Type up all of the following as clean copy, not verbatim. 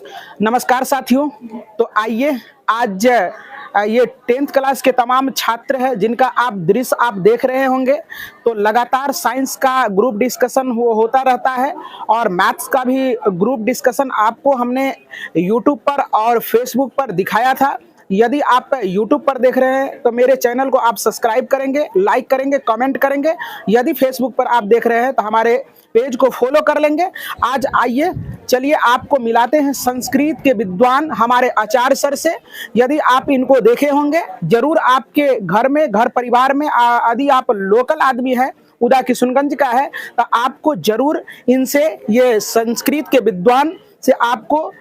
नमस्कार साथियों। तो आइए आज ये 10th क्लास के तमाम छात्र हैं जिनका आप दृश्य आप देख रहे होंगे। तो लगातार साइंस का ग्रुप डिस्कशन होता रहता है और मैथ्स का भी ग्रुप डिस्कशन आपको हमने यूट्यूब पर और फेसबुक पर दिखाया था। यदि आप YouTube पर देख रहे हैं तो मेरे चैनल को आप सब्सक्राइब करेंगे, लाइक करेंगे, कमेंट करेंगे। यदि फेसबुक पर आप देख रहे हैं तो हमारे पेज को फॉलो कर लेंगे। आज आइए चलिए आपको मिलाते हैं संस्कृत के विद्वान हमारे आचार्य सर से। यदि आप इनको देखे होंगे जरूर आपके घर में, घर परिवार में यदि आप लोकल आदमी है, उदा किशुनगंज का है, तो आपको जरूर इनसे ये संस्कृत के विद्वान से आपको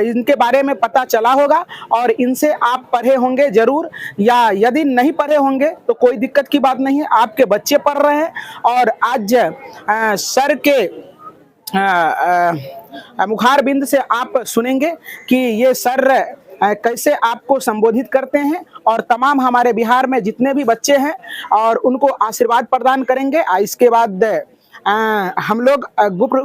इनके बारे में पता चला होगा और इनसे आप पढ़े होंगे जरूर, या यदि नहीं पढ़े होंगे तो कोई दिक्कत की बात नहीं है, आपके बच्चे पढ़ रहे हैं। और आज सर के मुखारबिंद से आप सुनेंगे कि ये सर कैसे आपको संबोधित करते हैं और तमाम हमारे बिहार में जितने भी बच्चे हैं और उनको आशीर्वाद प्रदान करेंगे। इसके बाद हम लोग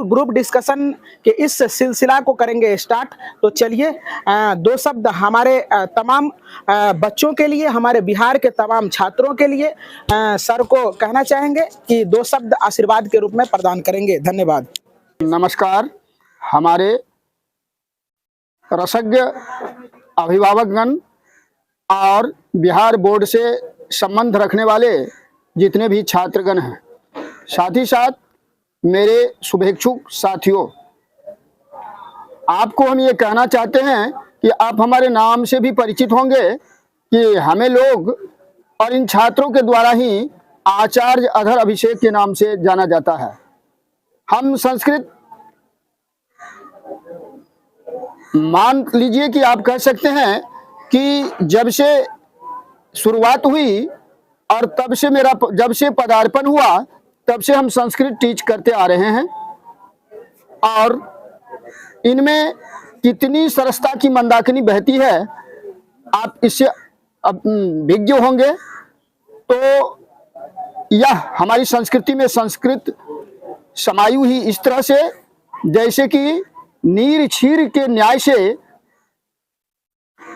ग्रुप डिस्कशन के इस सिलसिला को करेंगे स्टार्ट। तो चलिए दो शब्द हमारे तमाम बच्चों के लिए, हमारे बिहार के तमाम छात्रों के लिए सर को कहना चाहेंगे कि दो शब्द आशीर्वाद के रूप में प्रदान करेंगे। धन्यवाद। नमस्कार। हमारे रसज्ञ अभिभावकगण और बिहार बोर्ड से संबंध रखने वाले जितने भी छात्रगण हैं, साथ ही साथ मेरे शुभेच्छुक साथियों, आपको हम ये कहना चाहते हैं कि आप हमारे नाम से भी परिचित होंगे कि हमें लोग और इन छात्रों के द्वारा ही आचार्य अधर अभिषेक के नाम से जाना जाता है। हम संस्कृत मान लीजिए कि आप कह सकते हैं कि जब से शुरुआत हुई और तब से जब से पदार्पण हुआ तब से हम संस्कृत टीच करते आ रहे हैं और इनमें कितनी सरसता की मंदाकिनी बहती है आप इससे विज्ञ होंगे। तो यह हमारी संस्कृति में संस्कृत समायु ही इस तरह से जैसे कि नीर क्षीर के न्याय से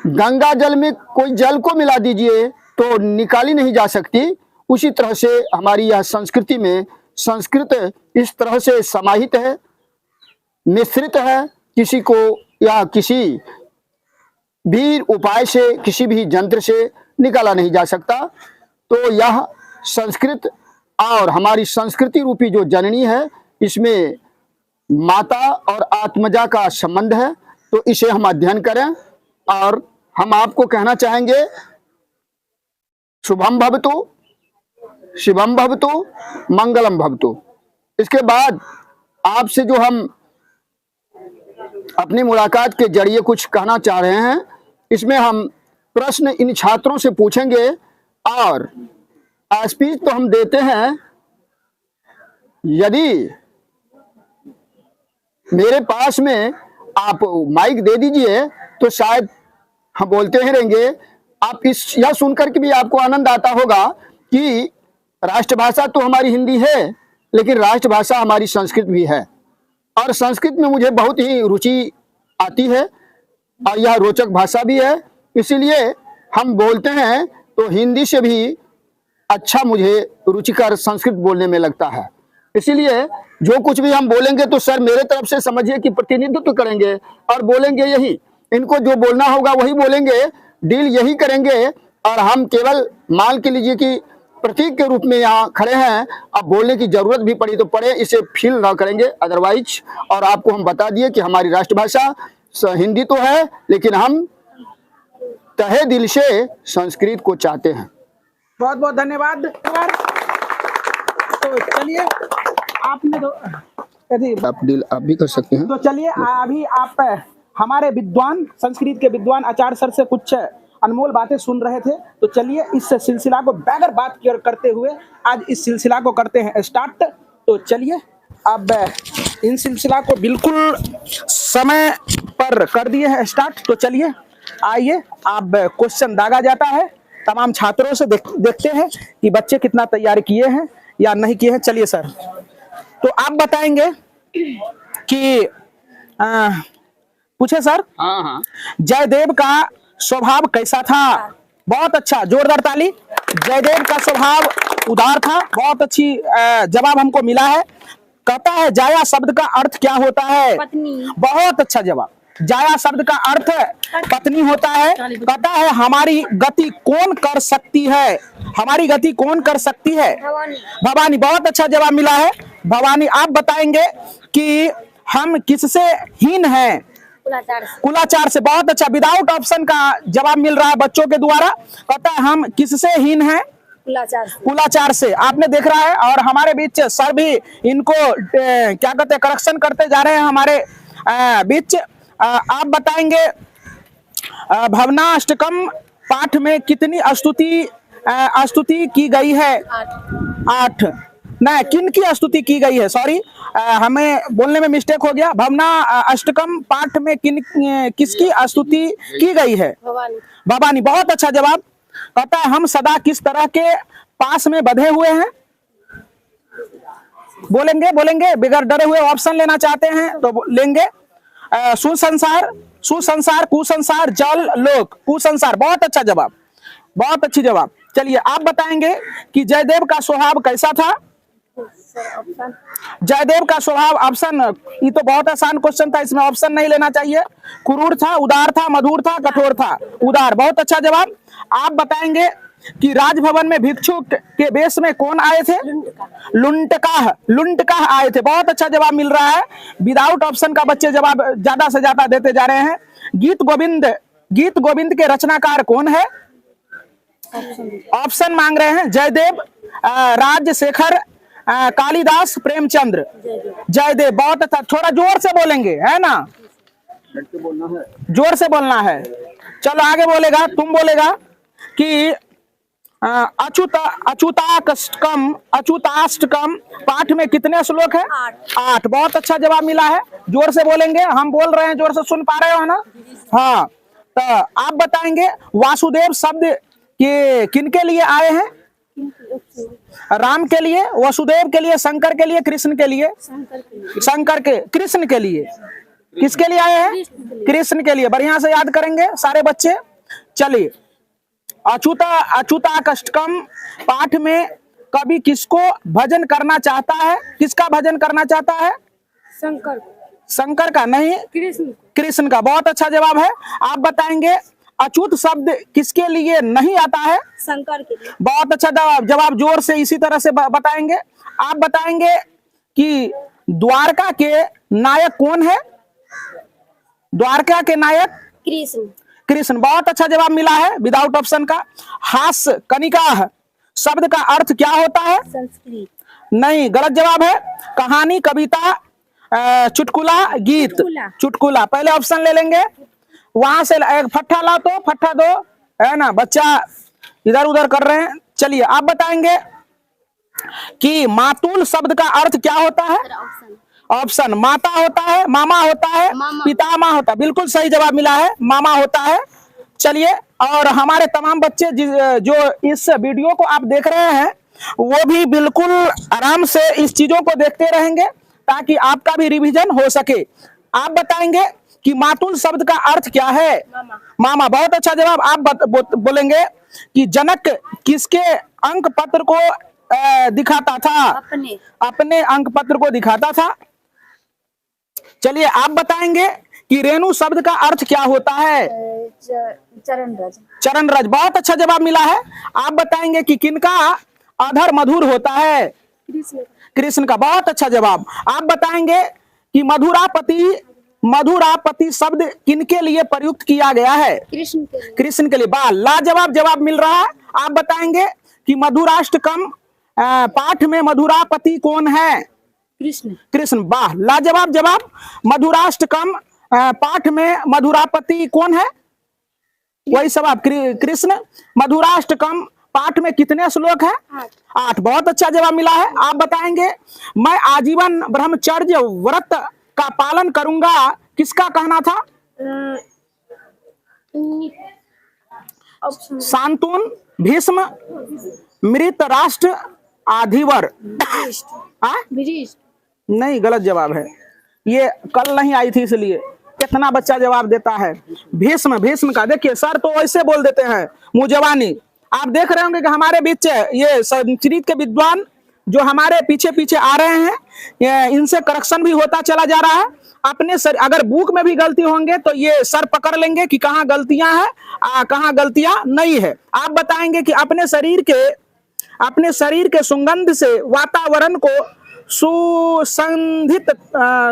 गंगा जल में कोई जल को मिला दीजिए तो निकाली नहीं जा सकती, उसी तरह से हमारी यह संस्कृति में संस्कृत इस तरह से समाहित है, मिश्रित है, किसी को या किसी भी उपाय से, किसी भी यंत्र से निकाला नहीं जा सकता। तो यह संस्कृत और हमारी संस्कृति रूपी जो जननी है, इसमें माता और आत्मजा का संबंध है। तो इसे हम अध्ययन करें और हम आपको कहना चाहेंगे शुभम भवतु, शिवम भवतु, मंगलम भवतु। इसके बाद आपसे जो हम अपनी मुलाकात के जरिए कुछ कहना चाह रहे हैं, इसमें हम प्रश्न इन छात्रों से पूछेंगे और स्पीच तो हम देते हैं। यदि मेरे पास में आप माइक दे दीजिए तो शायद हम बोलते ही रहेंगे। आप यह सुनकर के भी आपको आनंद आता होगा कि राष्ट्रभाषा तो हमारी हिंदी है, लेकिन राष्ट्रभाषा हमारी संस्कृत भी है और संस्कृत में मुझे बहुत ही रुचि आती है और यह रोचक भाषा भी है। इसीलिए हम बोलते हैं तो हिंदी से भी अच्छा मुझे रुचिकर संस्कृत बोलने में लगता है। इसीलिए जो कुछ भी हम बोलेंगे तो सर मेरे तरफ से समझिए कि प्रतिनिधित्व करेंगे और बोलेंगे यही, इनको जो बोलना होगा वही बोलेंगे, डील यही करेंगे और हम केवल मान के लीजिए कि प्रतीक के रूप में यहाँ खड़े हैं। अब बोलने की जरूरत भी पड़ी तो पड़े, इसे फील ना करेंगे अदरवाइज। और आपको हम बता दिए कि हमारी राष्ट्रभाषा हिंदी तो है, लेकिन हम तहे दिल से संस्कृत को चाहते हैं। बहुत बहुत धन्यवाद। तो चलिए आपने तो आप डील आप भी कर सकते हैं। तो चलिए अभी आप हमारे विद्वान, संस्कृत के विद्वान आचार्य सर से कुछ अनमोल बातें सुन रहे थे। तो चलिए इस सिलसिला को बगैर बात करते हुए आज इस सिलसिला को करते हैं स्टार्ट। तो चलिए अब इन सिलसिला को बिल्कुल समय पर कर दिए हैं स्टार्ट। तो चलिए आइए अब क्वेश्चन दागा जाता है, तमाम छात्रों से देखते हैं कि बच्चे कितना तैयारी किए हैं या नहीं किए हैं। चलिए सर, तो आप बताएंगे कि पूछे सर, हाँ हाँ। जयदेव का स्वभाव कैसा था? बहुत अच्छा, जोरदार ताली। जयदेव का स्वभाव उदार था, बहुत अच्छी जवाब हमको मिला है। कहता है जाया शब्द का अर्थ क्या होता है? पत्नी। बहुत अच्छा जवाब। जाया शब्द का अर्थ पत्नी होता है। कहता है हमारी गति कौन कर सकती है? हमारी गति कौन कर सकती है? भवानी। भवानी, बहुत अच्छा जवाब मिला है। भवानी, आप बताएंगे कि हम किससे हीन हैं? कुलाचार से। कुलाचार से, बहुत अच्छा। विदाउट ऑप्शन का जवाब मिल रहा है बच्चों के द्वारा। कहता है हम किससे हीन हैं? कुलाचार से। कुलाचार से, आपने देख रहा है। और हमारे बीच सर भी इनको क्या कहते हैं, करेक्शन करते जा रहे हैं हमारे बीच। आप बताएंगे भवनाष्टकम पाठ में कितनी स्तुति की गई है? 8। नहीं, किन की स्तुति की गई है? सॉरी, हमें बोलने में मिस्टेक हो गया। भवना अष्टकम पाठ में किसकी स्तुति की गई है? भवानी। भवानी, बहुत अच्छा जवाब। कहता है हम सदा किस तरह के पास में बंधे हुए हैं? बोलेंगे बिगर डरे हुए। ऑप्शन लेना चाहते हैं तो लेंगे। सुसंसार, कुसंसार, जल, लोक। कुसंसार, बहुत अच्छा जवाब, बहुत अच्छी जवाब। चलिए आप बताएंगे कि जयदेव का स्वभाव कैसा था? जयदेव का स्वभाव, ऑप्शन, ये तो बहुत आसान क्वेश्चन था, इसमें ऑप्शन नहीं लेना चाहिए। क्रूर था, उदार था, मधुर था, कठोर था? उदार, बहुत अच्छा जवाब। आप बताएंगे कि राजभवन में भिक्षु के वेश में कौन आए थे? लुंटकाह आए थे, बहुत अच्छा जवाब मिल रहा है। विदाउट ऑप्शन का बच्चे जवाब ज्यादा से ज्यादा देते जा रहे हैं। गीत गोविंद के रचनाकार कौन है? ऑप्शन मांग रहे हैं। जयदेव, राजशेखर, कालिदास, प्रेमचंद्र? जयदेव, बहुत अच्छा। थोड़ा जोर से बोलेंगे, है ना? जोर से बोलना है। चलो आगे बोलेगा, तुम बोलेगा कि अच्युताष्टकम पाठ में कितने श्लोक है? 8। बहुत अच्छा जवाब मिला है। जोर से बोलेंगे, हम बोल रहे हैं, जोर से सुन पा रहे हो ना? हाँ, तो आप बताएंगे वासुदेव शब्द के किनके लिए आए हैं? राम के लिए, वसुदेव के लिए, शंकर के लिए, कृष्ण के लिए? कृष्ण के लिए। किसके लिए आए हैं? कृष्ण के लिए। बढ़िया से याद करेंगे सारे बच्चे। चलिए, अच्युताष्टकम पाठ में कवि किसको भजन करना चाहता है? किसका भजन करना चाहता है? शंकर का नहीं, कृष्ण का। बहुत अच्छा जवाब है। आप बताएंगे अच्युत शब्द किसके लिए नहीं आता है? शंकर के लिए। बहुत अच्छा जवाब। जोर से इसी तरह से बताएंगे। आप बताएंगे कि द्वारका के नायक कौन है? द्वारका के नायक कृष्ण। बहुत अच्छा जवाब मिला है विदाउट ऑप्शन का। हास्य कनिका शब्द का अर्थ क्या होता है? संस्कृत। नहीं, गलत जवाब है। कहानी, कविता, चुटकुला, गीत? चुटकुला। पहले ऑप्शन ले लेंगे, वहां से एक फट्टा ला तो फट्टा दो, है ना? बच्चा इधर उधर कर रहे हैं। चलिए आप बताएंगे कि मातुल शब्द का अर्थ क्या होता है? ऑप्शन, माता होता है, मामा होता है, पितामह होता है? बिल्कुल सही जवाब मिला है, मामा होता है। चलिए, और हमारे तमाम बच्चे जो इस वीडियो को आप देख रहे हैं वो भी बिल्कुल आराम से इस चीजों को देखते रहेंगे ताकि आपका भी रिवीजन हो सके। आप बताएंगे कि मातुल शब्द का अर्थ क्या है? मामा। बहुत अच्छा जवाब। आप बोलेंगे कि जनक किसके अंक पत्र को दिखाता था? अपने अंक पत्र को दिखाता था। चलिए आप बताएंगे कि रेणु शब्द का अर्थ क्या होता है? चरण रज। बहुत अच्छा जवाब मिला है। आप बताएंगे कि किनका अधर मधुर होता है? कृष्ण का। बहुत अच्छा जवाब। आप बताएंगे कि मधुरापति शब्द किनके लिए प्रयुक्त किया गया है? कृष्ण के लिए। वाह, लाजवाब जवाब मिल रहा है। आप बताएंगे कि मधुराष्टकम पाठ में मधुरापति कौन है? कृष्ण। वाह, लाजवाब जवाब। मधुराष्टकम पाठ में मधुरापति कौन है? वही जवाब, कृष्ण। मधुराष्टकम पाठ में कितने श्लोक है? 8। बहुत अच्छा जवाब मिला है। आप बताएंगे मैं आजीवन ब्रह्मचर्य व्रत का पालन करूंगा, किसका कहना था? शांतनु, भीष्म, मृतराष्ट्र, आधिवर? नहीं, गलत जवाब है। ये कल नहीं आई थी इसलिए। कितना बच्चा जवाब देता है। भीष्म, भीष्म का देखिए सर तो वैसे बोल देते हैं मुंह जवानी। आप देख रहे होंगे कि हमारे बीच ये संस्कृत के विद्वान जो हमारे पीछे पीछे आ रहे हैं, इनसे करेक्शन भी होता चला जा रहा है। अपने सर अगर बुक में भी गलती होंगे तो ये सर पकड़ लेंगे कि कहाँ गलतियां हैं, कहाँ गलतियां नहीं है। आप बताएंगे कि अपने शरीर के सुगंध से वातावरण को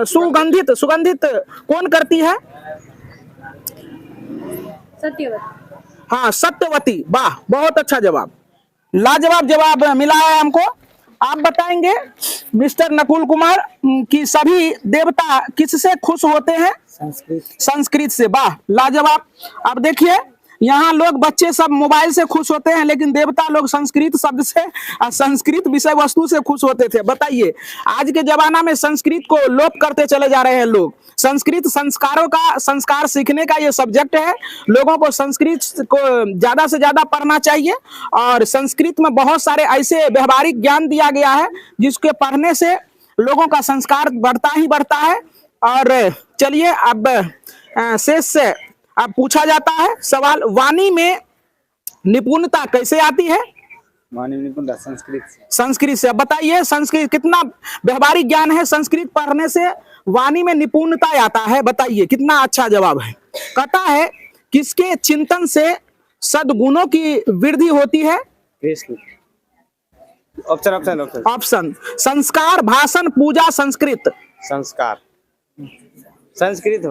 सुगंधित कौन करती है? सत्यवती। हाँ, सत्यवती। वाह, बहुत अच्छा जवाब, लाजवाब जवाब मिला है हमको। आप बताएंगे मिस्टर नकुल कुमार कि सभी देवता किससे खुश होते हैं? संस्कृत से। वाह, लाजवाब। अब देखिए यहाँ लोग बच्चे सब मोबाइल से खुश होते हैं, लेकिन देवता लोग संस्कृत शब्द से, संस्कृत विषय वस्तु से खुश होते थे। बताइए, आज के जमाना में संस्कृत को लोप करते चले जा रहे हैं लोग। संस्कृत संस्कार सीखने का ये सब्जेक्ट है। लोगों को संस्कृत को ज्यादा से ज्यादा पढ़ना चाहिए और संस्कृत में बहुत सारे ऐसे व्यवहारिक ज्ञान दिया गया है जिसके पढ़ने से लोगों का संस्कार बढ़ता ही बढ़ता है। और चलिए अब शेष से अब पूछा जाता है सवाल, वाणी में निपुणता कैसे आती है? वाणी में निपुणता संस्कृत से। अब बताइए संस्कृत कितना व्यवहारिक ज्ञान है, संस्कृत पढ़ने से वाणी में निपुणता आता है। बताइए कितना अच्छा जवाब है। कहता है किसके चिंतन से सद्गुणों की वृद्धि होती है? ऑप्शन संस्कार, भाषण, पूजा, संस्कृत। संस्कृत।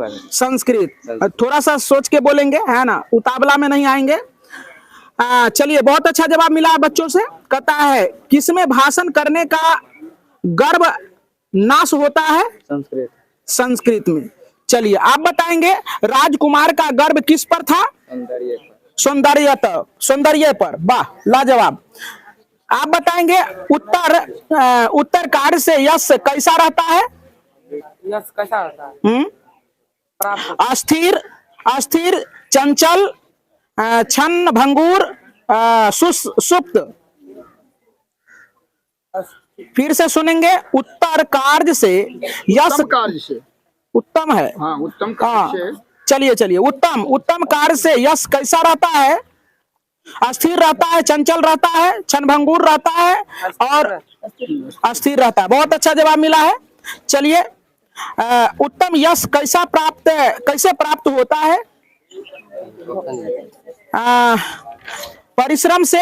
थोड़ा सा सोच के बोलेंगे, है ना, उतावला में नहीं आएंगे। चलिए, बहुत अच्छा जवाब मिला है बच्चों से। कहता है किसमें भाषण करने का गर्व नाश होता है? संस्कृत में। चलिए आप बताएंगे राजकुमार का गर्व किस पर था? सौंदर्य पर। वाह, लाजवाब। आप बताएंगे उत्तर कार्य से यश कैसा रहता है? यश कैसा रहता है? अस्थिर, चंचल, छन्न भंगुर, सुप्त। फिर से सुनेंगे, उत्तर कार्य से यश कार्य से उत्तम है। हाँ, उत्तम कार्य से। चलिए उत्तम कार्य से यश कैसा रहता है? अस्थिर रहता है, चंचल रहता है, क्षण भंगुर रहता है और अस्थिर रहता है। बहुत अच्छा जवाब मिला है। चलिए, उत्तम यश कैसे प्राप्त होता है? परिश्रम से,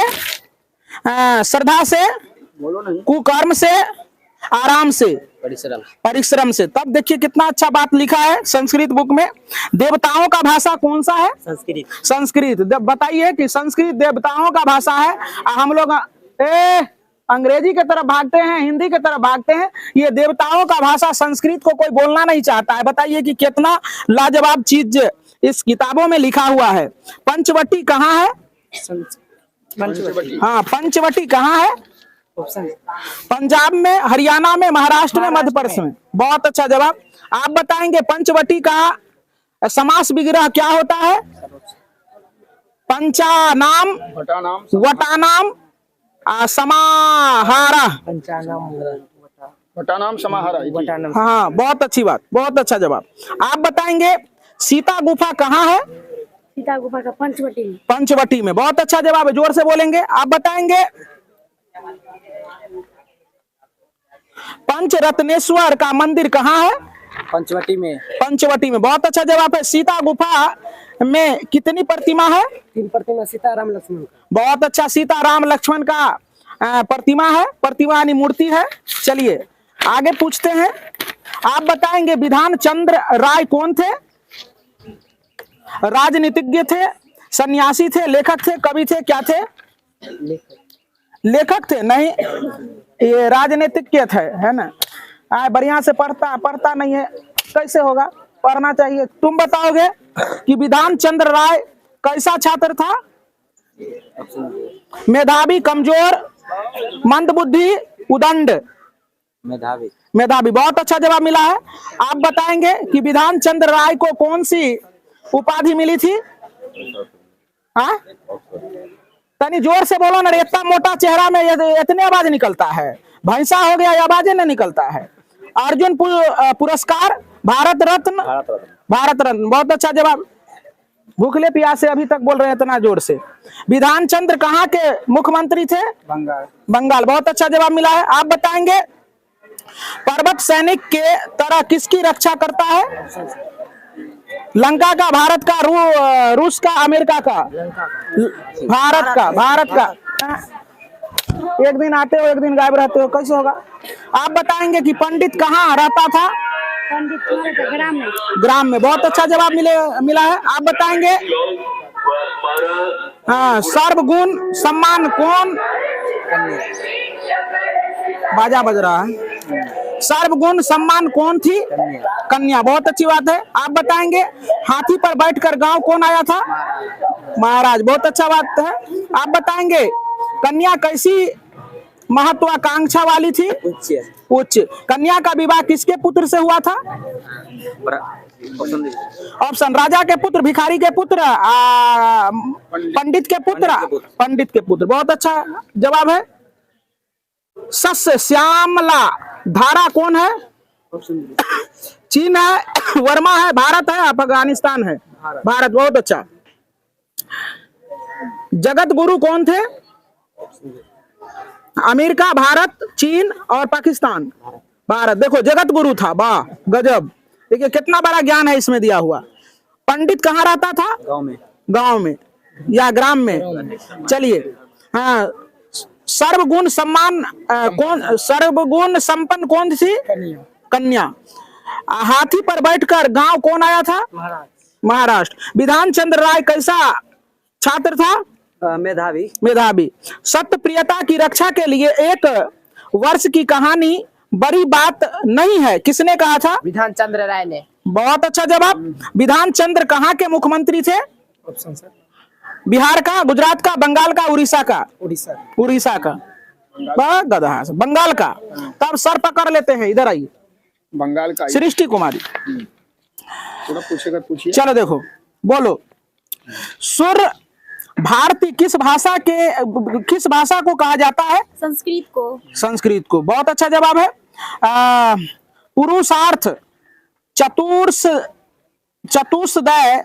श्रद्धा से, कुकर्म से, आराम से, परिश्रम से। तब देखिए कितना अच्छा बात लिखा है संस्कृत बुक में। देवताओं का भाषा कौन सा है? संस्कृत। बताइए कि संस्कृत देवताओं का भाषा है। हम लोग अंग्रेजी की तरफ भागते हैं, हिंदी की तरफ भागते हैं। ये देवताओं का भाषा संस्कृत को कोई बोलना नहीं चाहता है। बताइए कि कितना लाजवाब चीज इस किताबों में लिखा हुआ है। पंचवटी कहाँ है? हाँ, पंचवटी कहाँ है? पंजाब में, हरियाणा में, महाराष्ट्र में, मध्य प्रदेश में। बहुत अच्छा जवाब। आप बताएंगे पंचवटी का समास विग्रह क्या होता है? पंचानाम, वटानाम, समाहारा। वटानाम समाहारा। हाँ, बहुत अच्छी बात, बहुत अच्छा जवाब। आप बताएंगे सीता गुफा कहाँ है? सीता गुफा का पंचवटी में। पंचवटी में। बहुत अच्छा जवाब है, जोर से बोलेंगे। आप बताएंगे पंचरत्नेश्वर का मंदिर कहाँ है? पंचवटी में। पंचवटी में। बहुत अच्छा जवाब है। सीता गुफा में कितनी प्रतिमा है? 3 प्रतिमा, सीता राम लक्ष्मण। बहुत अच्छा, सीता राम लक्ष्मण का प्रतिमा है, प्रतिमा यानी मूर्ति है। चलिए आगे पूछते हैं। आप बताएंगे विधान चंद्र राय कौन थे? राजनीतिज्ञ थे, सन्यासी थे, लेखक थे, कवि थे, क्या थे? लेखक थे। नहीं, ये राजनीतिज्ञ थे, है ना। बढ़िया से पढ़ता नहीं है, कैसे होगा? पढ़ना चाहिए। तुम बताओगे कि विधान चंद्र राय कैसा छात्र था? मेधावी, कमजोर, मंदबुद्धि, उदंड? मेधावी। बहुत अच्छा जवाब मिला है। आप बताएंगे कि विधान चंद्र राय को कौन सी उपाधि मिली थी? हाँ, तनी जोर से बोलो ना, इतना मोटा चेहरा में इतने आवाज निकलता है। भैंसा हो गया, आवाज नहीं निकलता है। अर्जुन पुरस्कार, भारत रत्न, भारत रत्न, बहुत अच्छा जवाब। भूखले प्यासे अभी तक बोल रहे हैं इतना जोर से। विधान चंद्र कहाँ के मुख्यमंत्री थे? बंगाल। बंगाल, बहुत अच्छा जवाब मिला है। आप बताएंगे पर्वत सैनिक के तरह किसकी रक्षा करता है? लंका का, भारत का, रूस का, अमेरिका का? भारत का, भारत का। एक दिन आते हो एक दिन गायब रहते हो, कैसे होगा? आप बताएंगे कि पंडित कहाँ रहता था? पंडित ग्राम में। ग्राम में, बहुत अच्छा जवाब मिला है। आप बताएंगे हाँ, सर्वगुण सम्मान कौन? बाजा बज रहा है। सर्वगुण सम्मान कौन थी? कन्या, बहुत अच्छी बात है। आप बताएंगे हाथी पर बैठकर गांव कौन आया था? महाराज, बहुत अच्छा बात है। आप बताएंगे कन्या कैसी महत्वाकांक्षा वाली थी? उच्च। कन्या का विवाह किसके पुत्र से हुआ था? ऑप्शन, राजा के पुत्र, भिखारी के पुत्र, पंडित के पुत्र, पंडित के पुत्र, बहुत अच्छा जवाब है। सस्य श्यामला धारा कौन है? चीन है, वर्मा है, भारत है, अफगानिस्तान है? भारत, बहुत अच्छा। जगत गुरु कौन थे? अमेरिका, भारत, चीन और पाकिस्तान? भारत। देखो जगत गुरु था, वाह गजब। देखिए कितना बड़ा ज्ञान है इसमें दिया हुआ। पंडित कहाँ रहता था? गांव में। गांव में या ग्राम में? चलिए, हाँ, सर्वगुण सम्मान कौन, सर्वगुण संपन्न कौन थी? कन्या। हाथी पर बैठकर गांव कौन आया था? महाराष्ट्र। विधान चंद्र राय कैसा छात्र था? मेधावी। मेधावी। सत्य प्रियता की रक्षा के लिए एक वर्ष की कहानी बड़ी बात नहीं है, किसने कहा था? विधान चंद्र राय ने। बहुत अच्छा जवाब। विधान चंद्र कहाँ के मुख्यमंत्री थे? Option sir. बिहार का, गुजरात का, बंगाल का, उड़ीसा का? उड़ीसा। उड़ीसा का, गधा से। बंगाल का, तब सर पकड़ लेते हैं, इधर आइए। बंगाल का सृष्टि कुमारी, थोड़ा पूछेगा, पूछिए। चलो देखो, बोलो। सुर भारती किस भाषा को कहा जाता है? संस्कृत को। संस्कृत को, बहुत अच्छा जवाब है। पुरुषार्थ चतुष्दय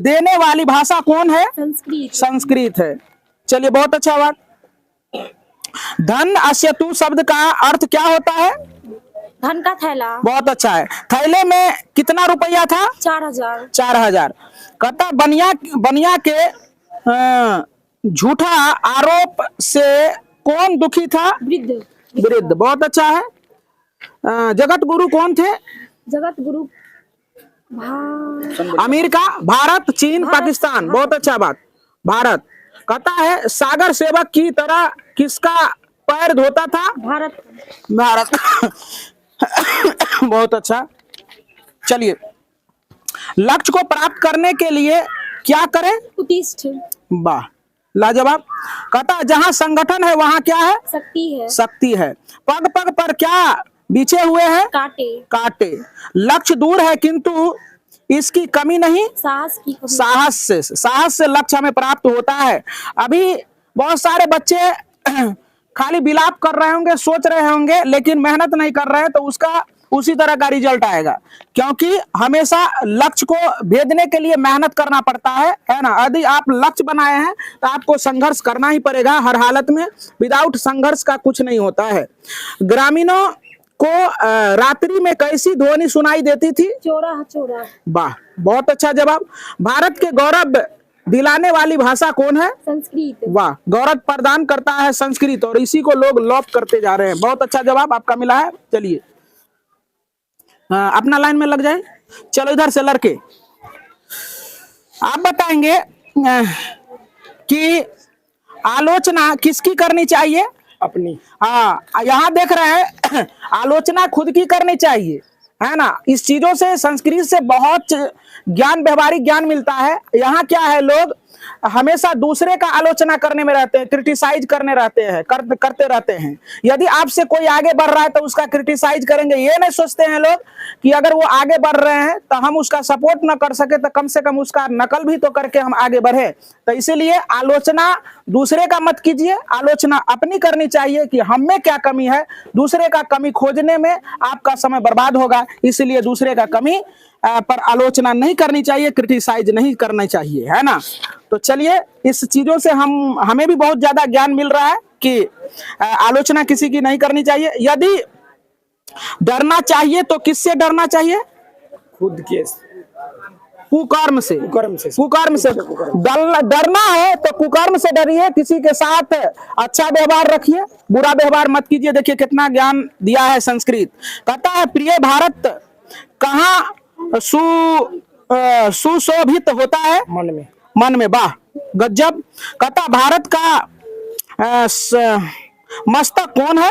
देने वाली भाषा कौन है? संस्कृत। संस्कृत है। चलिए, बहुत अच्छा बात। धन अस्यतु शब्द का अर्थ क्या होता है? धन का थैला। बहुत अच्छा है। थैले में कितना रुपया था? 4000। 4000। कहता बनिया के झूठा आरोप से कौन दुखी था? वृद्ध। वृद्ध, बहुत अच्छा है। जगत गुरु कौन थे? जगत गुरु अमेरिका, भारत, चीन, पाकिस्तान? बहुत अच्छा बात, भारत। कहता है सागर सेवक की तरह किसका पैर धोता था? भारत। भारत। बहुत अच्छा। चलिए, लक्ष्य को प्राप्त करने के लिए क्या करें? उत्तिष्ठ। वाह, लाजवाब। कहता है जहां संगठन है वहां क्या है? शक्ति है। शक्ति है। पग पग पर क्या बिछे हुए हैं? कांटे। कांटे। लक्ष्य दूर है किंतु इसकी कमी नहीं? साहस की कमी। साहस से लक्ष्य हमें प्राप्त होता है। अभी बहुत सारे बच्चे खाली विलाप कर रहे होंगे, सोच रहे होंगे, लेकिन मेहनत नहीं कर रहे हैं, तो उसका उसी तरह का रिजल्ट आएगा, क्योंकि हमेशा लक्ष्य को भेदने के लिए मेहनत करना पड़ता है ना। यदि आप लक्ष्य बनाए हैं तो आपको संघर्ष करना ही पड़ेगा हर हालत में। विदाउट संघर्ष का कुछ नहीं होता है। ग्रामीणों को रात्रि में कैसी ध्वनि सुनाई देती थी? चोरा चोरा। वाह, बहुत अच्छा जवाब। भारत के गौरव दिलाने वाली भाषा कौन है? संस्कृत। वाह, गौरव प्रदान करता है संस्कृत, और इसी को लोग लॉप करते जा रहे हैं। बहुत अच्छा जवाब आपका मिला है। चलिए, अपना लाइन में लग जाए। चलो इधर से लड़के, आप बताएंगे कि आलोचना किसकी करनी चाहिए? अपनी। हाँ, यहाँ देख रहे हैं आलोचना खुद की करनी चाहिए, है ना। इस चीजों से, संस्कृत से बहुत ज्ञान, व्यवहारिक ज्ञान मिलता है। यहाँ क्या है, लोग हमेशा दूसरे का आलोचना करने में रहते हैं, क्रिटिसाइज करते रहते हैं। यदि आपसे कोई आगे बढ़ रहा है तो उसका क्रिटिसाइज करेंगे। ये नहीं सोचते हैं लोग कि अगर वो आगे बढ़ रहे हैं तो हम उसका सपोर्ट ना कर सके तो कम से कम उसका नकल भी तो करके हम आगे बढ़े। तो इसीलिए आलोचना दूसरे का मत कीजिए, आलोचना अपनी करनी चाहिए कि हम में क्या कमी है। दूसरे का कमी खोजने में आपका समय बर्बाद होगा, इसलिए दूसरे का कमी पर आलोचना नहीं करनी चाहिए, क्रिटिसाइज नहीं करना चाहिए, है ना। तो चलिए, इस चीजों से हमें भी बहुत ज्यादा ज्ञान मिल रहा है कि आलोचना किसी की नहीं करनी चाहिए। यदि डरना चाहिए तो किससे डरना चाहिए? खुद के कुकर्म से। कुकर्म से डरना है तो कुकर्म से डरिए, किसी के साथ अच्छा व्यवहार रखिए, बुरा व्यवहार मत कीजिए। देखिए कितना ज्ञान दिया है संस्कृत। कहता है प्रिय भारत कहाँ सुशोभित होता है? मन में। वाह गजब। कहता भारत का मस्तक कौन है?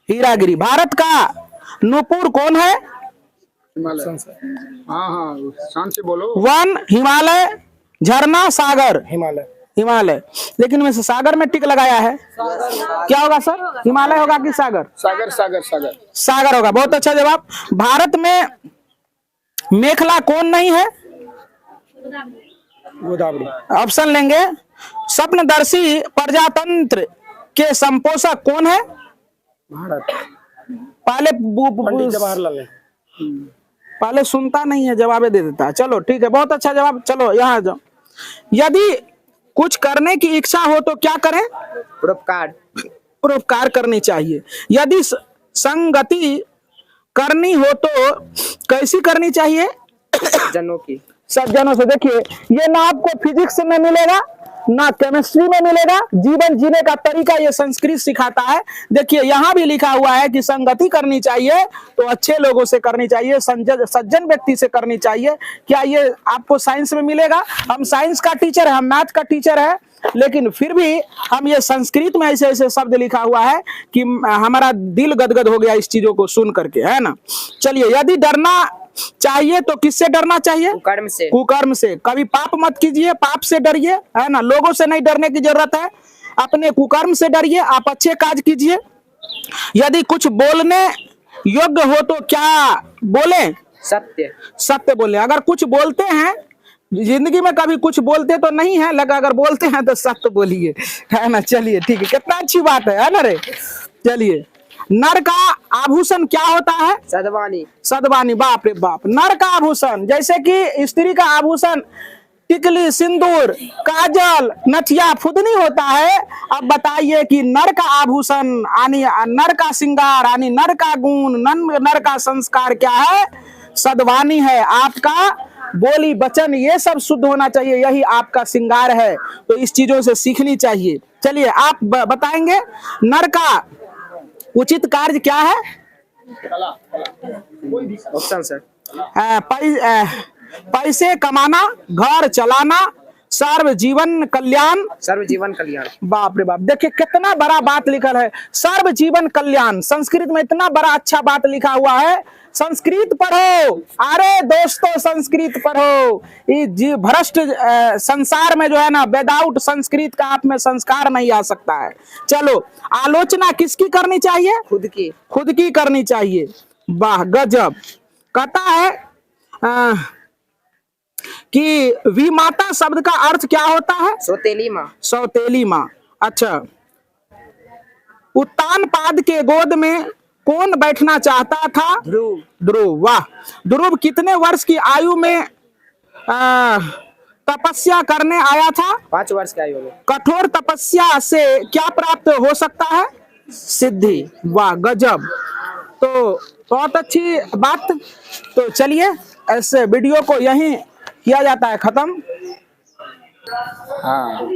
हीरागिरी। भारत का नूपुर कौन है? हाँ शांत से बोलो। वन हिमालय, झरना, सागर। हिमालय। लेकिन मैं सागर में टिक लगाया है, क्या होगा सर? हिमालय होगा कि सागर? सागर होगा। बहुत अच्छा जवाब। भारत में मेखला कौन नहीं है? गोदावरी। ऑप्शन लेंगे। स्वप्नदर्शी प्रजातंत्र के संपोषक कौन है? भारत। पंडित जवाहरलाल नेहरू। पहले सुनता नहीं है, जवाबे दे देता है। चलो ठीक है, बहुत अच्छा जवाब। चलो यहाँ जाओ। यदि कुछ करने की इच्छा हो तो क्या करें? परोपकार करनी चाहिए। यदि संगति करनी हो तो कैसी करनी चाहिए? सज्जनों से। देखिए ये ना आपको फिजिक्स में मिलेगा ना केमिस्ट्री में मिलेगा, जीवन जीने का तरीका ये संस्कृत सिखाता है। देखिए यहाँ भी लिखा हुआ है कि संगति करनी चाहिए तो अच्छे लोगों से करनी चाहिए, सज्जन व्यक्ति से करनी चाहिए। क्या ये आपको साइंस में मिलेगा? हम साइंस का टीचर है, हम मैथ का टीचर है, लेकिन फिर भी हम ये संस्कृत में ऐसे ऐसे शब्द लिखा हुआ है कि हमारा दिल गदगद हो गया इस चीजों को सुन करके, है ना। चलिए, यदि डरना चाहिए तो किससे डरना चाहिए? कुकर्म से। कभी पाप मत कीजिए, पाप से डरिए, है ना। लोगों से नहीं डरने की जरूरत है, अपने कुकर्म से डरिए। आप अच्छे काज कीजिए। यदि कुछ बोलने योग्य हो तो क्या बोले? सत्य बोले। अगर कुछ बोलते हैं, जिंदगी में कभी कुछ बोलते तो नहीं है, लगा अगर बोलते हैं तो सत्य बोलिए, है ना। चलिए ठीक है, कितना अच्छी बात है ना रे। चलिए, नर का आभूषण क्या होता है? सदवानी। बाप रे बाप। नर का आभूषण, जैसे कि स्त्री का आभूषण टिकली, सिंदूर, काजल, नथिया, फुदनी होता है। अब बताइए कि नर का आभूषण यानी नर का श्रृंगार यानी नर का गुण, नर का संस्कार क्या है? सदवानी है। आपका बोली वचन ये सब शुद्ध होना चाहिए, यही आपका श्रृंगार है। तो इस चीजों से सीखनी चाहिए। चलिए, आप बताएंगे नर का उचित कार्य क्या है? Option sir. पैसे कमाना, घर चलाना, सर्व जीवन कल्याण। बाप रे बाप। देखिए कितना बड़ा बात लिखा है, सर्व जीवन कल्याण। संस्कृत में इतना बड़ा अच्छा बात लिखा हुआ है। संस्कृत पढ़ो, अरे दोस्तों संस्कृत पढ़ो। ये भ्रष्ट संसार में जो है ना, विदाउट संस्कृत का आप में संस्कार नहीं आ सकता है। चलो, आलोचना किसकी करनी चाहिए? खुद की करनी चाहिए। वाह गजब। कहता है कि विमाता शब्द का अर्थ क्या होता है? सौतेली माँ। अच्छा। उत्तान पाद के गोद में कौन बैठना चाहता था? ध्रुव। वाह। ध्रुव कितने वर्ष की आयु में तपस्या करने आया था? 5 वर्ष की आयु में। कठोर तपस्या से क्या प्राप्त हो सकता है? सिद्धि। वाह गजब। तो बहुत अच्छी बात। तो चलिए, ऐसे वीडियो को यहीं किया जाता है खत्म। हाँ,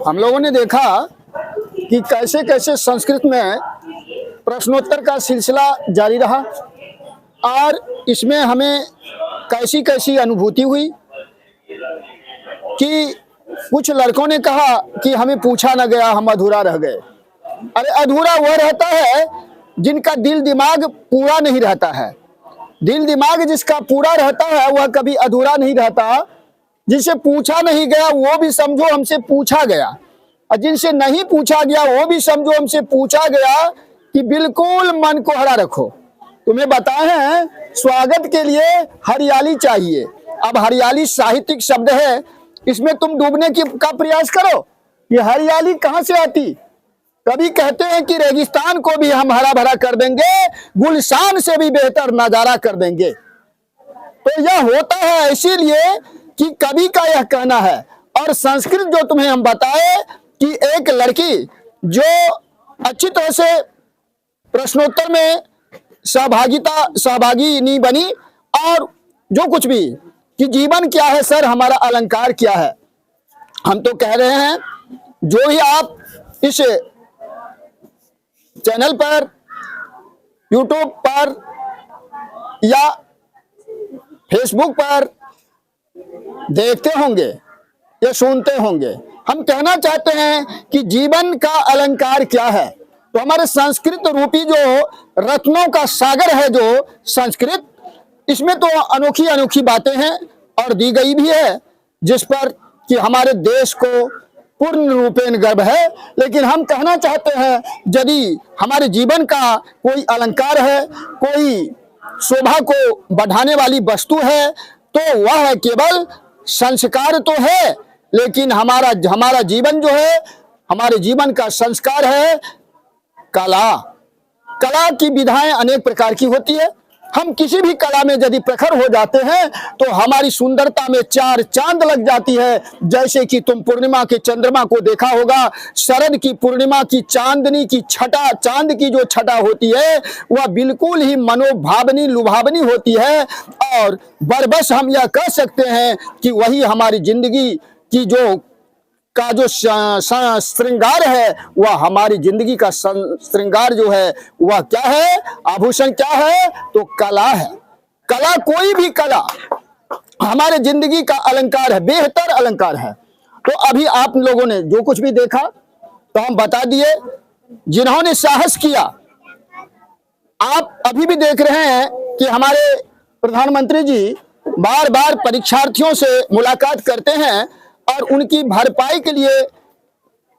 हम लोगों ने देखा कि कैसे कैसे संस्कृत में प्रश्नोत्तर का सिलसिला जारी रहा और इसमें हमें कैसी कैसी अनुभूति हुई कि कुछ लड़कों ने कहा कि हमें पूछा न गया, हम अधूरा रह गए। अरे अधूरा वह रहता है जिनका दिल दिमाग पूरा नहीं रहता है। दिल दिमाग जिसका पूरा रहता है वह कभी अधूरा नहीं रहता। जिनसे पूछा नहीं गया वो भी समझो हमसे पूछा गया, और जिनसे नहीं पूछा गया वो भी समझो हमसे पूछा गया कि बिल्कुल मन को हरा रखो। तुम्हें बताए हैं स्वागत के लिए हरियाली चाहिए। अब हरियाली साहित्यिक शब्द है, इसमें तुम डूबने का प्रयास करो। ये हरियाली कहां से आती? कभी कहते हैं कि रेगिस्तान को भी हम हरा भरा कर देंगे, गुलशान से भी बेहतर नजारा कर देंगे। तो यह होता है इसीलिए कि कवि का यह कहना है। और संस्कृत जो तुम्हें हम बताए कि एक लड़की जो अच्छी तरह से प्रश्नोत्तर में सहभागी नहीं बनी, और जो कुछ भी कि जीवन क्या है सर, हमारा अलंकार क्या है, हम तो कह रहे हैं जो ही आप इस चैनल पर, यूट्यूब पर या फेसबुक पर देखते होंगे या सुनते होंगे, हम कहना चाहते हैं कि जीवन का अलंकार क्या है। तो हमारे संस्कृत रूपी जो रत्नों का सागर है जो संस्कृत, इसमें तो अनोखी अनोखी बातें हैं और दी गई भी है, जिस पर कि हमारे देश को पूर्ण रूपेण गर्व है। लेकिन हम कहना चाहते हैं यदि हमारे जीवन का कोई अलंकार है, कोई शोभा को बढ़ाने वाली वस्तु है, तो वह है केवल संस्कार तो है, लेकिन हमारा जीवन जो है, हमारे जीवन का संस्कार है कला। कला की विधाएं अनेक प्रकार की होती है। हम किसी भी कला में यदि प्रखर हो जाते हैं तो हमारी सुंदरता में चार चांद लग जाती है। जैसे कि तुम पूर्णिमा के चंद्रमा को देखा होगा, शरद की पूर्णिमा की चांदनी की छटा, चांद की जो छटा होती है वह बिल्कुल ही मनोभावनी लुभावनी होती है। और बरबस हम यह कह सकते हैं कि वही हमारी जिंदगी की जो श्रृंगार है, वह हमारी जिंदगी का श्रृंगार जो है वह क्या है, आभूषण क्या है, तो कला है। कला, कोई भी कला हमारे जिंदगी का अलंकार है, बेहतर अलंकार है। तो अभी आप लोगों ने जो कुछ भी देखा तो हम बता दिए। जिन्होंने साहस किया, आप अभी भी देख रहे हैं कि हमारे प्रधानमंत्री जी बार बार परीक्षार्थियों से मुलाकात करते हैं और उनकी भरपाई के लिए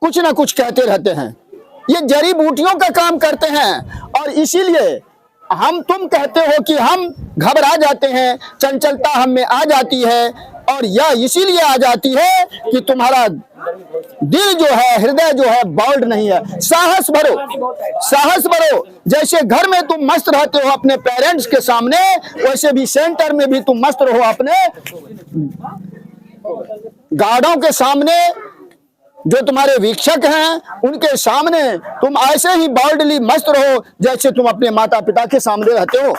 कुछ ना कुछ कहते रहते हैं। ये जड़ी बूटियों का काम करते हैं और इसीलिए हम तुम कहते हो कि हम घबरा जाते हैं, चंचलता हम में आ जाती है। और यह इसीलिए आ जाती है कि तुम्हारा दिल जो है, हृदय जो है बोल्ड नहीं है। साहस भरो, साहस भरो। जैसे घर में तुम मस्त रहते हो अपने पेरेंट्स के सामने, वैसे भी सेंटर में भी तुम मस्त रहो अपने गार्डों के सामने, जो तुम्हारे वीक्षक हैं उनके सामने तुम ऐसे ही बोल्डली मस्त रहो जैसे तुम अपने माता पिता के सामने रहते हो।